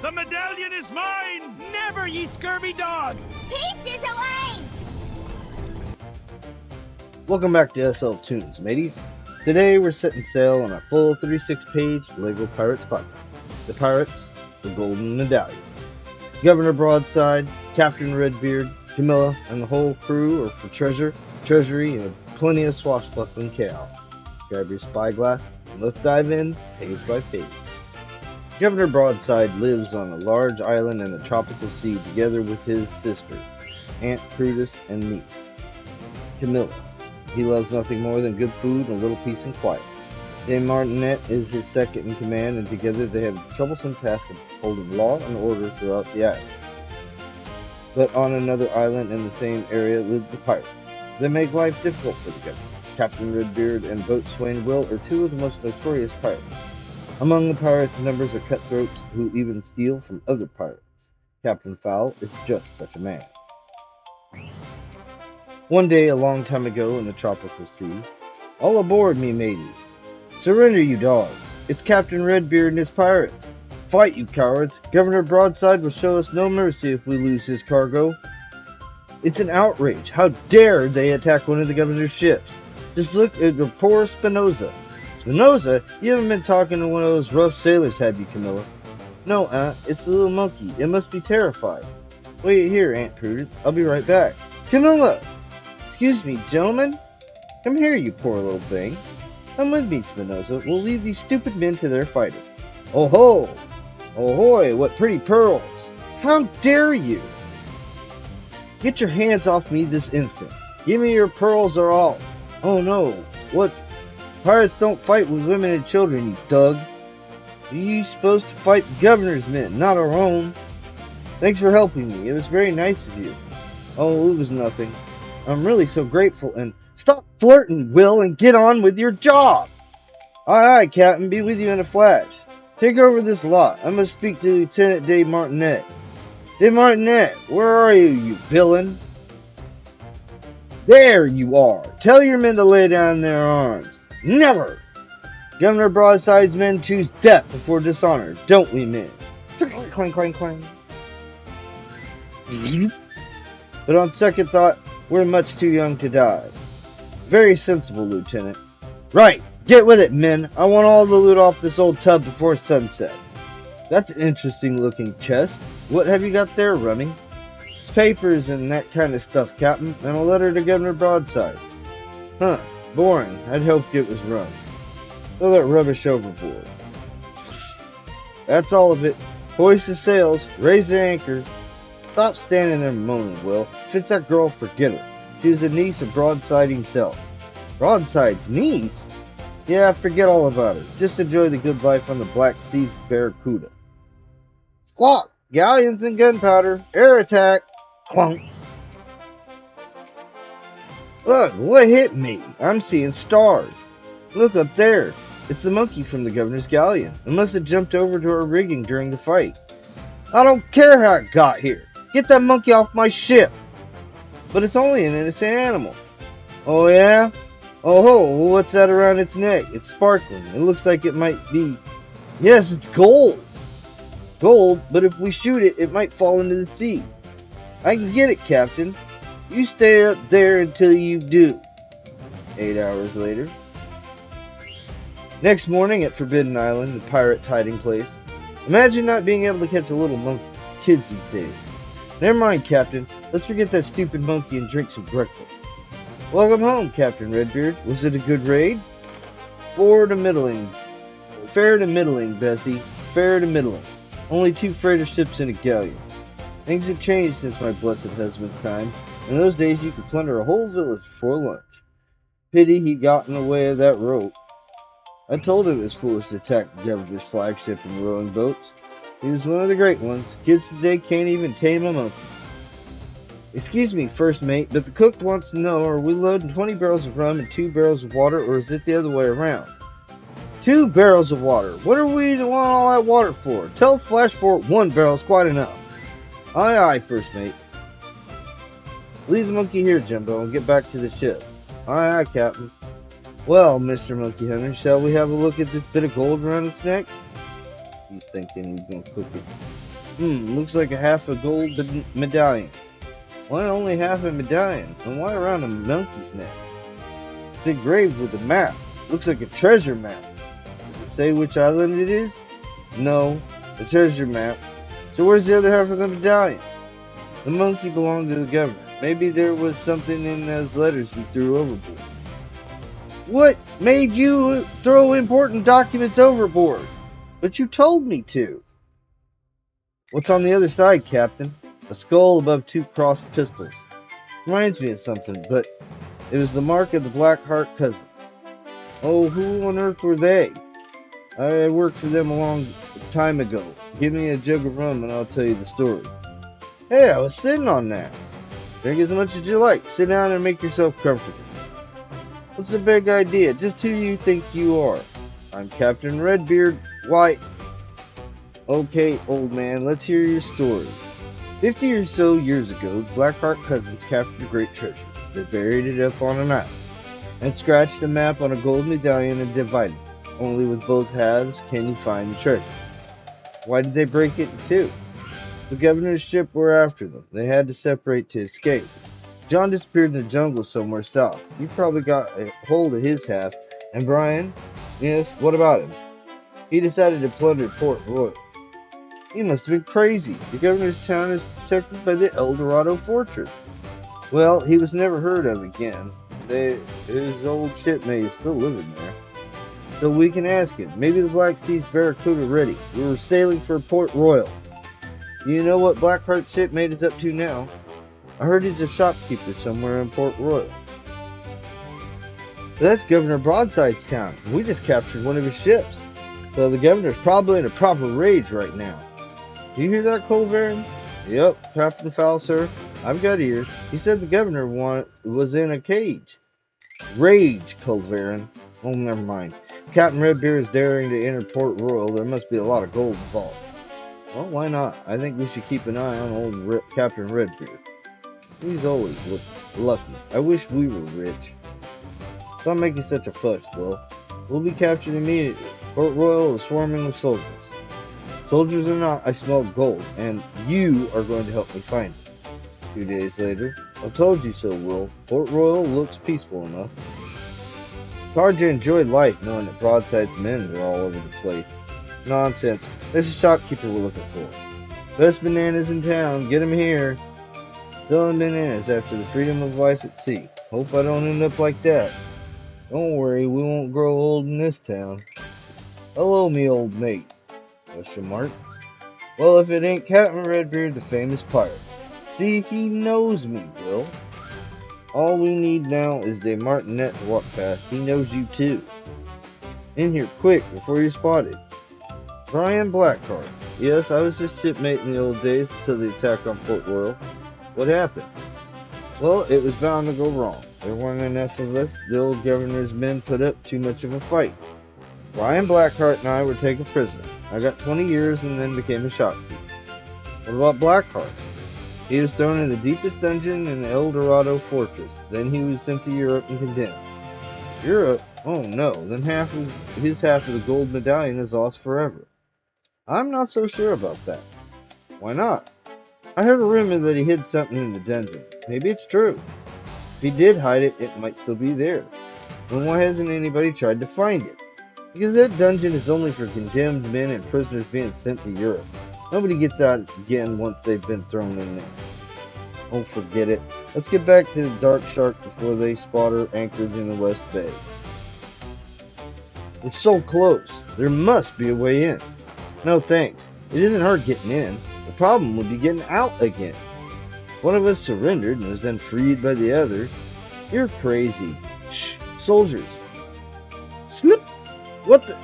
The medallion is mine! Never, ye scurvy dog! Peace is aligned! Welcome back to SL Toons, mateys. Today we're setting sail on a full 36-page LEGO Pirates classic. The Pirates, the Golden Medallion. Governor Broadside, Captain Redbeard, Camilla, and the whole crew are for treasury, and plenty of swashbuckling chaos. Grab your spyglass, and let's dive in page by page. Governor Broadside lives on a large island in the tropical sea together with his sister, Aunt Prudence, and me, Camilla. He loves nothing more than good food and a little peace and quiet. Dame Martinette is his second in command, and together they have the troublesome task of holding law and order throughout the island. But on another island in the same area live the pirates. They make life difficult for the governor. Captain Redbeard and Boatswain Will are two of the most notorious pirates. Among the pirates' numbers are cutthroats who even steal from other pirates. Captain Fowl is just such a man. One day, a long time ago in the tropical sea, all aboard, me mateys. Surrender, you dogs. It's Captain Redbeard and his pirates. Fight, you cowards. Governor Broadside will show us no mercy if we lose his cargo. It's an outrage. How dare they attack one of the governor's ships? Just look at the poor Spinoza. Spinoza? You haven't been talking to one of those rough sailors, have you, Camilla? No, Aunt. It's the little monkey. It must be terrified. Wait here, Aunt Prudence. I'll be right back. Camilla! Excuse me, gentlemen? Come here, you poor little thing. Come with me, Spinoza. We'll leave these stupid men to their fighting. Oh ho! Ahoy, what pretty pearls! How dare you! Get your hands off me this instant. Give me your pearls or all. Oh no, what's... Pirates don't fight with women and children, you thug. You're supposed to fight the governor's men, not our own. Thanks for helping me. It was very nice of you. Oh, it was nothing. I'm really so grateful, and stop flirting, Will, and get on with your job. Aye, aye, Captain. Be with you in a flash. Take over this lot. I must speak to Lieutenant Dame Martinette. Dame Martinette, where are you, you villain? There you are. Tell your men to lay down their arms. Never! Governor Broadside's men choose death before dishonor, don't we, men? Clang, clang, clang. But on second thought, we're much too young to die. Very sensible, Lieutenant. Right, get with it, men. I want all the loot off this old tub before sunset. That's an interesting looking chest. What have you got there, Rummy? It's papers and that kind of stuff, Captain, and a letter to Governor Broadside. Huh, boring. I'd hoped it was rum. Throw that rubbish overboard. That's all of it. Hoist the sails, raise the anchor. Stop standing there moaning, Will. If it's that girl, forget her. She was a niece of Broadside himself. Broadside's niece? Yeah, forget all about her. Just enjoy the good life on the Black Seas Barracuda. Squawk! Galleons and gunpowder! Air attack! Clunk! Look, what hit me? I'm seeing stars. Look up there. It's the monkey from the governor's galleon. It must have jumped over to our rigging during the fight. I don't care how it got here. Get that monkey off my ship. But it's only an innocent animal. Oh yeah? Oh ho, what's that around its neck? It's sparkling. It looks like it might be... Yes, it's gold. Gold, but if we shoot it, it might fall into the sea. I can get it, Captain. You stay up there until you do. 8 hours later. Next morning at Forbidden Island, the pirate's hiding place. Imagine not being able to catch a little monkey. Kids these days. Never mind, Captain. Let's forget that stupid monkey and drink some breakfast. Welcome home, Captain Redbeard. Was it a good raid? Fair to middling, Bessie. Fair to middling. Only 2 freighter ships and a galleon. Things have changed since my blessed husband's time. In those days, you could plunder a whole village before lunch. Pity he got in the way of that rope. I told him it was foolish to attack the governor's flagship and rowing boats. He was one of the great ones. Kids today can't even tame a monkey. Excuse me, first mate, but the cook wants to know, are we loading 20 barrels of rum and 2 barrels of water, or is it the other way around? 2 barrels of water. What are we want all that water for? Tell Flashfort 1 barrel's quite enough. Aye, aye, first mate. Leave the monkey here, Jumbo, and get back to the ship. Aye, aye, Captain. Well, Mr. Monkey Hunter, shall we have a look at this bit of gold around its neck? He's thinking he's gonna cook it. Looks like a half a gold medallion. Why only half a medallion? And why around a monkey's neck? It's engraved with a map. Looks like a treasure map. Does it say which island it is? No, the treasure map. So where's the other half of the medallion? The monkey belonged to the governor. Maybe there was something in those letters we threw overboard. What made you throw important documents overboard? But you told me to. What's on the other side, Captain? A skull above two crossed pistols. Reminds me of something, but it was the mark of the Black Heart cousins. Oh, who on earth were they? I worked for them a long time ago. Give me a jug of rum and I'll tell you the story. Hey, I was sitting on that. Drink as much as you like. Sit down and make yourself comfortable. What's the big idea? Just who do you think you are? I'm Captain Redbeard. Why? Okay, old man, let's hear your story. 50 or so years ago, the Blackheart cousins captured a great treasure. They buried it up on an island and scratched a map on a gold medallion and divided it. Only with both halves can you find the treasure. Why did they break it in two? The governor's ship were after them. They had to separate to escape. John disappeared in the jungle somewhere south. You probably got a hold of his half. And Brian? Yes, what about him? He decided to plunder Port Royal. He must have been crazy. The governor's town is protected by the Eldorado Fortress. Well, he was never heard of again. His old shipmate is still living there. So we can ask him. Maybe the Black Seas Barracuda ready. We were sailing for Port Royal. Do you know what Blackheart's shipmate is up to now? I heard he's a shopkeeper somewhere in Port Royal. That's Governor Broadside's town. We just captured one of his ships. So the governor's probably in a proper rage right now. Do you hear that, Colvern? Yep, Captain Foul, sir. I've got ears. He said the governor was in a cage. Rage, Colvern. Oh, never mind. Captain Redbeard is daring to enter Port Royal. There must be a lot of gold involved. Well, why not? I think we should keep an eye on old Captain Redbeard. He's always lucky. I wish we were rich. Stop making such a fuss, Will. We'll be captured immediately. Port Royal is swarming with soldiers. Soldiers or not, I smell gold, and you are going to help me find it. 2 days later, I told you so, Will. Port Royal looks peaceful enough. It's hard to enjoy life knowing that Broadside's men are all over the place. Nonsense. There's a shopkeeper we're looking for. Best bananas in town. Get him here. Selling bananas after the freedom of life at sea. Hope I don't end up like that. Don't worry, we won't grow old in this town. Hello, me old mate. Question mark. Well, if it ain't Captain Redbeard, the famous pirate. See, he knows me, Will. All we need now is the martinet to walk past. He knows you too. In here, quick, before you're spotted. Brian Blackheart. Yes, I was his shipmate in the old days until the attack on Port Royal. What happened? Well, it was bound to go wrong. There weren't enough of us. The old governor's men put up too much of a fight. Brian Blackheart and I were taken prisoner. I got 20 years and then became a shopkeeper. What about Blackheart? He was thrown in the deepest dungeon in the Eldorado Fortress. Then he was sent to Europe and condemned. Europe? Oh no, then his half of the gold medallion is lost forever. I'm not so sure about that. Why not? I heard a rumor that he hid something in the dungeon. Maybe it's true. If he did hide it, it might still be there. Then why hasn't anybody tried to find it? Because that dungeon is only for condemned men and prisoners being sent to Europe. Nobody gets out again once they've been thrown in there. Oh, forget it. Let's get back to the Dark Shark before they spot her anchored in the West Bay. We're so close. There must be a way in. No thanks. It isn't hard getting in. The problem would be getting out again. One of us surrendered and was then freed by the other. You're crazy. Shh, soldiers. Slip. What the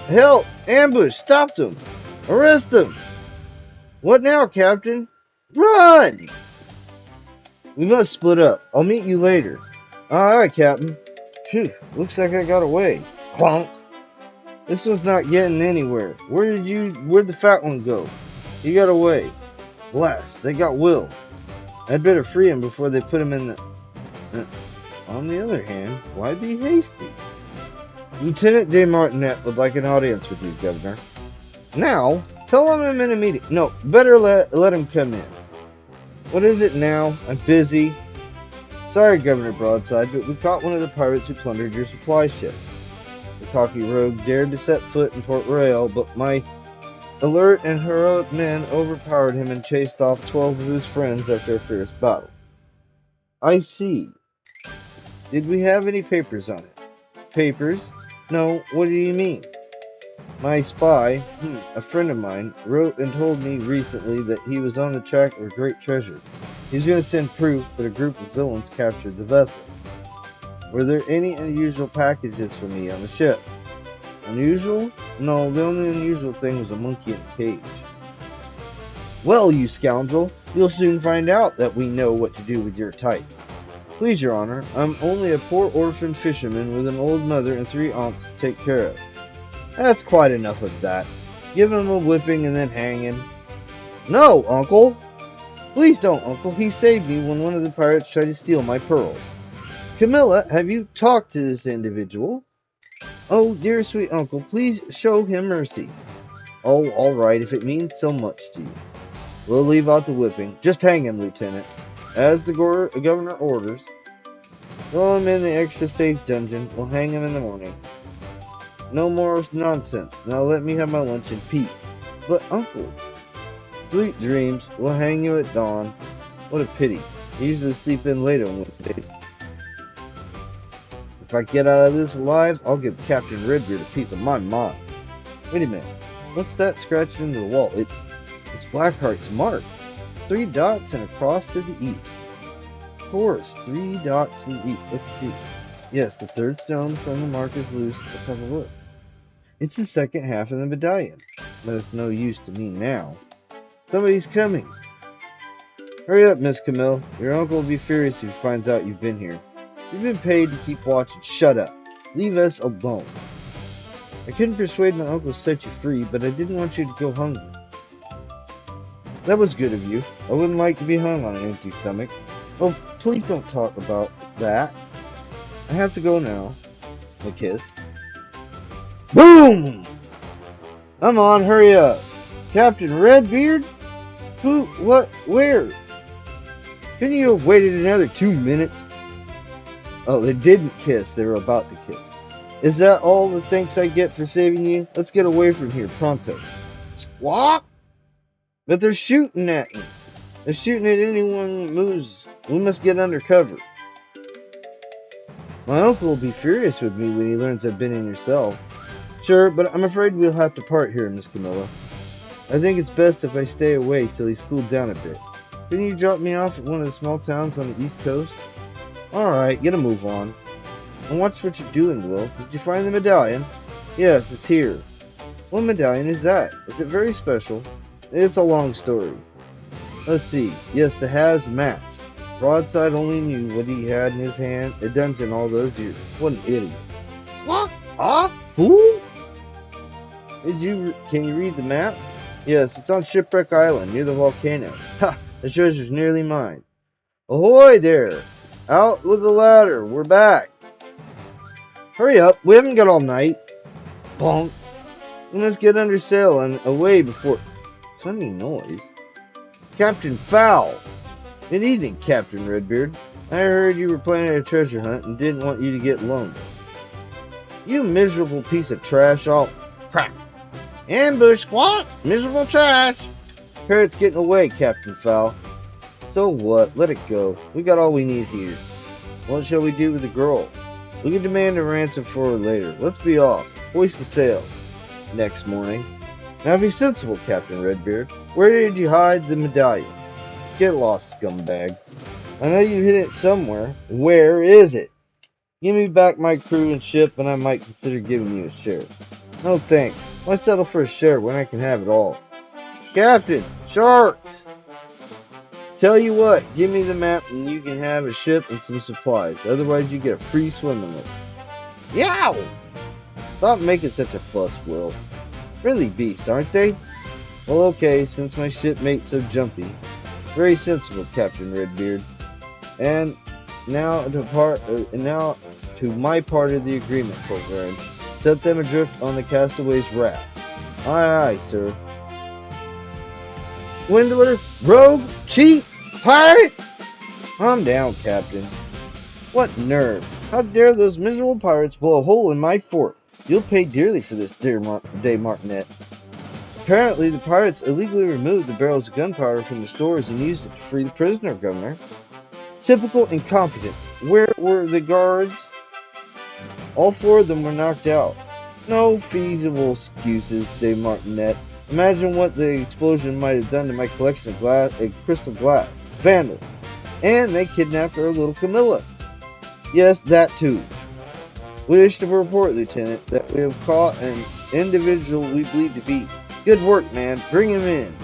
hell? Ambush. Stop them. Arrest them. What now, Captain? Run! We must split up. I'll meet you later. Alright, Captain. Phew, looks like I got away. Clonk. This one's not getting anywhere. Where'd the fat one go? He got away. Blast, they got Will. I'd better free him before they put him in the... On the other hand, why be hasty? Lieutenant de Martinet would like an audience with you, Governor. Now? Tell him I'm in a meeting. No, better let him come in. What is it now? I'm busy. Sorry, Governor Broadside, but we caught one of the pirates who plundered your supply ship. The cocky rogue dared to set foot in Port Royal, but my alert and heroic men overpowered him and chased off 12 of his friends after a fierce battle. I see. Did we have any papers on it? Papers? No, what do you mean? My spy, a friend of mine, wrote and told me recently that he was on the track of a great treasure. He's going to send proof that a group of villains captured the vessel. Were there any unusual packages for me on the ship? Unusual? No, the only unusual thing was a monkey in a cage. Well, you scoundrel, you'll soon find out that we know what to do with your type. Please, Your Honor, I'm only a poor orphan fisherman with an old mother and 3 aunts to take care of. That's quite enough of that. Give him a whipping and then hang him. No, Uncle! Please don't, Uncle. He saved me when one of the pirates tried to steal my pearls. Camilla, have you talked to this individual? Oh, dear sweet Uncle, please show him mercy. Oh, all right, if it means so much to you. We'll leave out the whipping. Just hang him, Lieutenant. As the Governor orders. Throw him in the extra safe dungeon. We'll hang him in the morning. No more nonsense. Now let me have my lunch in peace. But, Uncle... Sweet dreams. We'll hang you at dawn. What a pity. I usually sleep in late on Wednesdays. If I get out of this alive, I'll give Captain Redbeard a piece of my mind. Wait a minute. What's that scratched into the wall? It's Blackheart's mark. 3 dots and a cross to the east. Of course, 3 dots to the east. Let's see. Yes, the 3rd stone from the mark is loose. Let's have a look. It's the 2nd half of the medallion. But it's no use to me now. Somebody's coming. Hurry up, Miss Camille. Your uncle will be furious if he finds out you've been here. You've been paid to keep watch and shut up. Leave us alone. I couldn't persuade my uncle to set you free, but I didn't want you to go hungry. That was good of you. I wouldn't like to be hung on an empty stomach. Oh, please don't talk about that. I have to go now. A kiss. Boom! Come on, hurry up. Captain Redbeard? Who? What? Where? Couldn't you have waited another 2 minutes? Oh, they didn't kiss. They were about to kiss. Is that all the thanks I get for saving you? Let's get away from here pronto. Squawk! But they're shooting at me. They're shooting at anyone that moves. We must get under cover. My uncle will be furious with me when he learns I've been in your cell. Sure, but I'm afraid we'll have to part here, Miss Camilla. I think it's best if I stay away till he's cooled down a bit. Couldn't you drop me off at one of the small towns on the east coast? Alright, get a move on. And watch what you're doing, Will. Did you find the medallion? Yes, it's here. What medallion is that? Is it very special? It's a long story. Let's see. Yes, the halves match. Broadside only knew what he had in his hand, a dungeon all those years. What an idiot. What? Ah? Fool? Can you read the map? Yes, it's on Shipwreck Island, near the volcano. Ha! The treasure's nearly mine. Ahoy there! Out with the ladder, we're back! Hurry up, we haven't got all night. Bonk! We must get under sail and away before... Funny noise. Captain Fowl! Good evening, Captain Redbeard. I heard you were planning a treasure hunt and didn't want you to get lonely. You miserable piece of trash, I'll... Crack! Ambush, squawk! Miserable trash! Parrot's getting away, Captain Fowl. So what? Let it go. We got all we need here. What shall we do with the girl? We can demand a ransom for her later. Let's be off. Hoist the sails. Next morning. Now be sensible, Captain Redbeard. Where did you hide the medallion? Get lost, scumbag. I know you hid it somewhere. Where is it? Give me back my crew and ship and I might consider giving you a share. No thanks. Why settle for a share when I can have it all? Captain! Sharks! Tell you what, give me the map and you can have a ship and some supplies. Otherwise you get a free swimming list. Yow! Stop making such a fuss, Will. Friendly beasts, aren't they? Well, okay, since my shipmate's so jumpy. Very sensible, Captain Redbeard. And now to my part of the agreement program. Set them adrift on the castaways' raft. Aye, aye, sir. swindler, rogue, cheat, pirate? Calm down, Captain. What nerve! How dare those miserable pirates blow a hole in my fort? You'll pay dearly for this, dear Day Martinet. Apparently, the pirates illegally removed the barrels of gunpowder from the stores and used it to free the prisoner, Governor. Typical incompetence. Where were the guards? All 4 of them were knocked out. No feasible excuses, Day Martinet. Imagine what the explosion might have done to my collection of crystal glass. Vandals. And they kidnapped our little Camilla. Yes, that too. Wish to report, Lieutenant, that we have caught an individual we believe to be. Good work, man. Bring him in.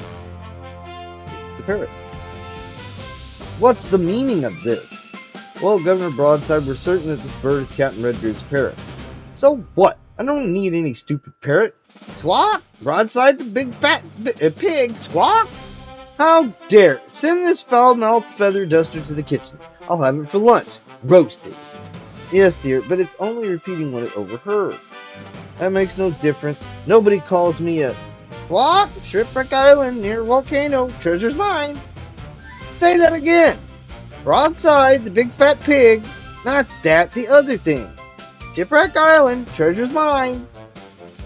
It's the parrot. What's the meaning of this? Well, Governor Broadside, we're certain that this bird is Captain Redbeard's parrot. So what? I don't need any stupid parrot. Squawk! Broadside the big fat pig. Squawk! How dare! Send this foul-mouthed feather duster to the kitchen. I'll have it for lunch. Roasted. Yes, dear, but it's only repeating what it overheard. That makes no difference. Nobody calls me a squawk! Shipwreck Island near volcano. Treasure's mine. Say that again. Broadside, the big fat pig. Not that, the other thing. Shipwreck Island. Treasure's mine.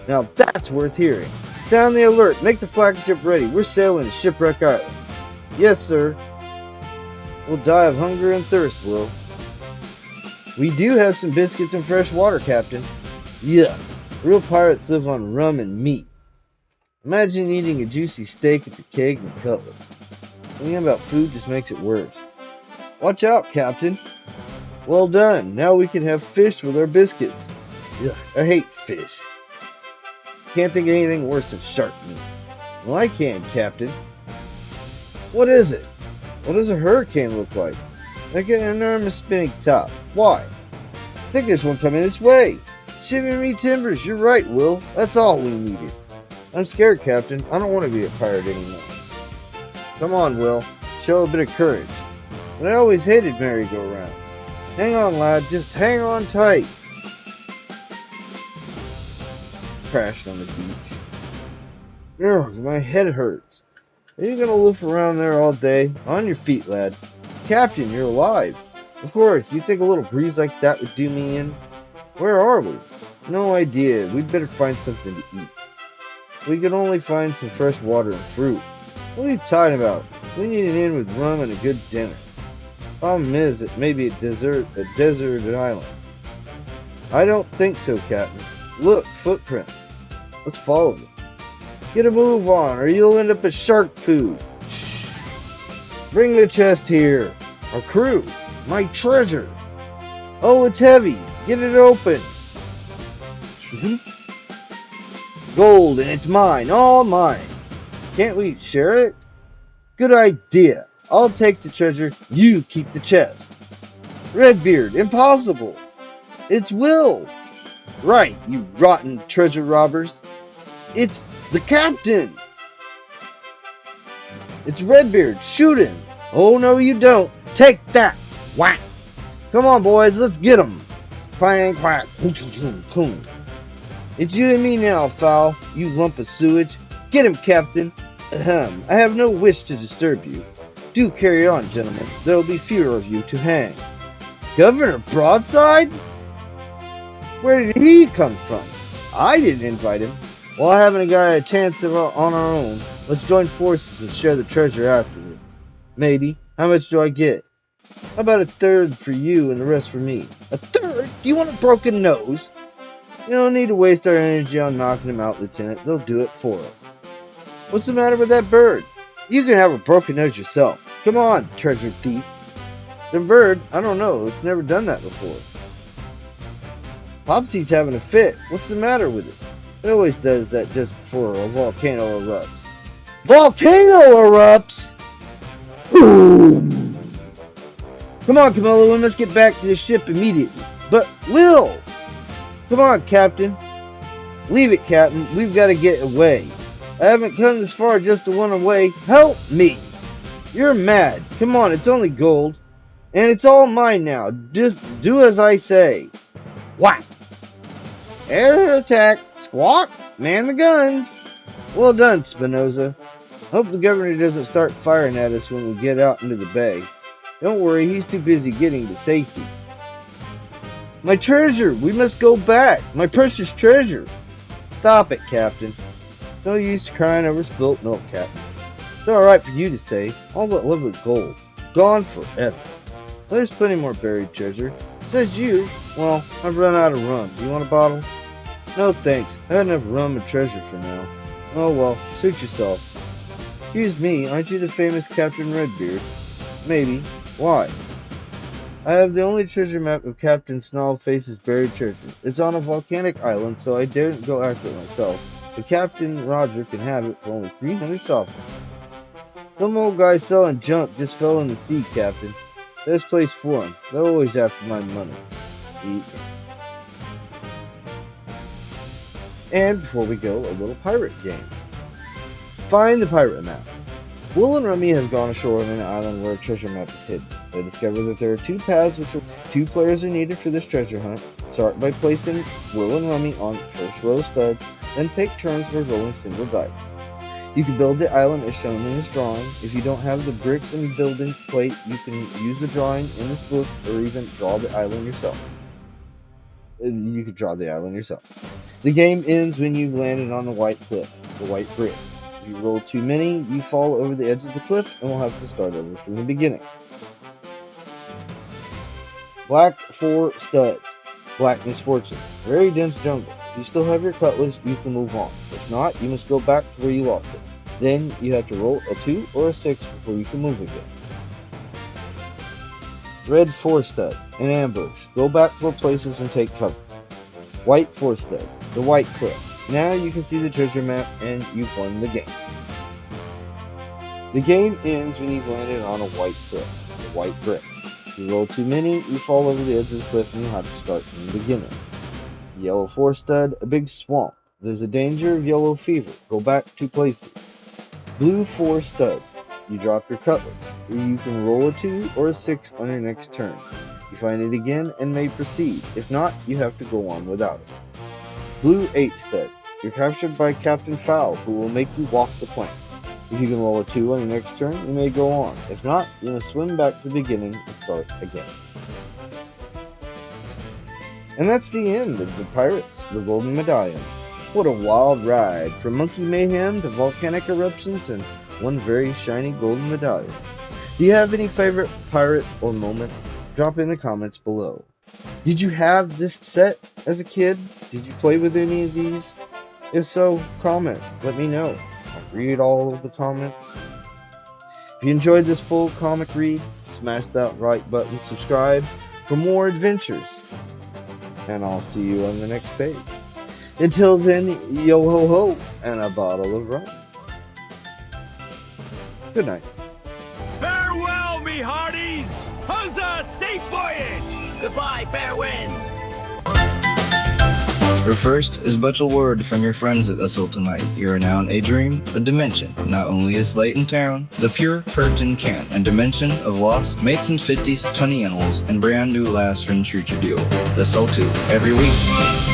Now that's worth hearing. Sound the alert. Make the flagship ready. We're sailing to Shipwreck Island. Yes, sir. We'll die of hunger and thirst, Will. We do have some biscuits and fresh water, Captain. Yeah, real pirates live on rum and meat. Imagine eating a juicy steak with your keg and cutlass. Thinking about food just makes it worse. Watch out, Captain. Well done. Now we can have fish with our biscuits. Ugh, I hate fish. Can't think of anything worse than shark meat. Well, I can, Captain. What is it? What does a hurricane look like? Like an enormous spinning top. Why? I think there's one coming this way. Shipping me timbers. You're right, Will. That's all we needed. I'm scared, Captain. I don't want to be a pirate anymore. Come on, Will. Show a bit of courage. But I always hated merry-go-round. Hang on, lad. Just hang on tight. Crashed on the beach. Ugh, my head hurts. Are you gonna loaf around there all day? On your feet, lad. Captain, you're alive. Of course, you think a little breeze like that would do me in? Where are we? No idea. We'd better find something to eat. We can only find some fresh water and fruit. What are you talking about? We need an inn with rum and a good dinner. Problem is, it may be a deserted island. I don't think so, Captain. Look, footprints. Let's follow them. Get a move on, or you'll end up as shark food. Shh. Bring the chest here. Our crew. My treasure. Oh, it's heavy. Get it open. Gold, and it's mine. All mine. Can't we share it? Good idea. I'll take the treasure. You keep the chest. Redbeard, impossible. It's Will. Right, you rotten treasure robbers. It's the captain. It's Redbeard. Shoot him. Oh, no, you don't. Take that. Whack. Come on, boys. Let's get him. Clang, quack. It's you and me now, foul. You lump of sewage. Get him, Captain. Ahem. I have no wish to disturb you. Do carry on, gentlemen. There will be fewer of you to hang. Governor Broadside? Where did he come from? I didn't invite him. Well, having a guy a chance on our own, let's join forces and share the treasure afterwards. Maybe. How much do I get? How about a third for you and the rest for me? A third? Do you want a broken nose? You don't need to waste our energy on knocking them out, Lieutenant. They'll do it for us. What's the matter with that bird? You can have a broken nose yourself. Come on, treasure thief. The bird? I don't know. It's never done that before. Popsy's having a fit. What's the matter with it? It always does that just before a volcano erupts. Volcano erupts? Boom! Come on, Camilla. We must get back to the ship immediately. But, Will! Come on, Captain. Leave it, Captain. We've got to get away. I haven't come this far just to run away. Help me! You're mad. Come on, it's only gold. And it's all mine now. Just do as I say. Whack! Air attack. Squawk! Man the guns! Well done, Spinoza. Hope the governor doesn't start firing at us when we get out into the bay. Don't worry, he's too busy getting to safety. My treasure! We must go back! My precious treasure! Stop it, Captain. No use crying over spilt milk, Captain. It's alright for you to say. All that lovely gold. Gone forever. There's plenty more buried treasure. Says you. Well, I've run out of rum. Do you want a bottle? No thanks. I have enough rum and treasure for now. Oh well, suit yourself. Excuse me, aren't you the famous Captain Redbeard? Maybe. Why? I have the only treasure map of Captain Snarlface's buried treasure. It's on a volcanic island, so I daren't go after it myself. But Captain Roger can have it for only 300 sovereigns. Some old guy selling junk just fell in the sea, Captain. Best place for him. They're always after my money. Eat. And before we go, a little pirate game. Find the pirate map. Will and Rummy have gone ashore on an island where a treasure map is hidden. They discover that there are two paths which two players are needed for this treasure hunt. Start by placing Will and Rummy on first row stud, then take turns for rolling single dice. You can build the island as shown in this drawing. If you don't have the bricks and building plate, you can use the drawing in this book or even draw the island yourself. You could draw the island yourself. The game ends when you've landed on the white cliff, the white brick. If you roll too many, you fall over the edge of the cliff and will have to start over from the beginning. Black 4 stud. Black misfortune. Very dense jungle. If you still have your cutlass, you can move on. If not, you must go back to where you lost it. Then you have to roll a 2 or a 6 before you can move again. Red 4 stud. An ambush. Go back 4 places and take cover. White 4 stud. The white cliff. Now you can see the treasure map and you've won the game. The game ends when you've landed on a white cliff, the white brick. If you roll too many, you fall over the edge of the cliff and you'll have to start from the beginning. Yellow 4 stud, a big swamp. There's a danger of yellow fever. Go back 2 places. Blue 4 stud. You drop your cutlass. You can roll a 2 or a 6 on your next turn. You find it again and may proceed. If not, you have to go on without it. Blue 8 stud. You're captured by Captain Fowl, who will make you walk the plank. If you can roll a 2 on your next turn, you may go on. If not, you must swim back to the beginning and start again. And that's the end of the Pirates, the Golden Medallion. What a wild ride, from monkey mayhem to volcanic eruptions and one very shiny golden medallion. Do you have any favorite pirate or moment? Drop in the comments below. Did you have this set as a kid? Did you play with any of these? If so, comment. Let me know. I'll read all of the comments. If you enjoyed this full comic read, smash that like button, subscribe for more adventures. And I'll see you on the next page. Until then, yo ho ho, and a bottle of rum. Good night. Farewell, me hearties! Huzzah, safe voyage! Goodbye, fair winds. Your first is but a word from your friends at the Sultanite. You are now in a dream, a dimension. Not only is light in town, the pure curtain can, and dimension of lost mates and 50s, 20 animals, and brand new last from True Deal. The Soul 2, every week.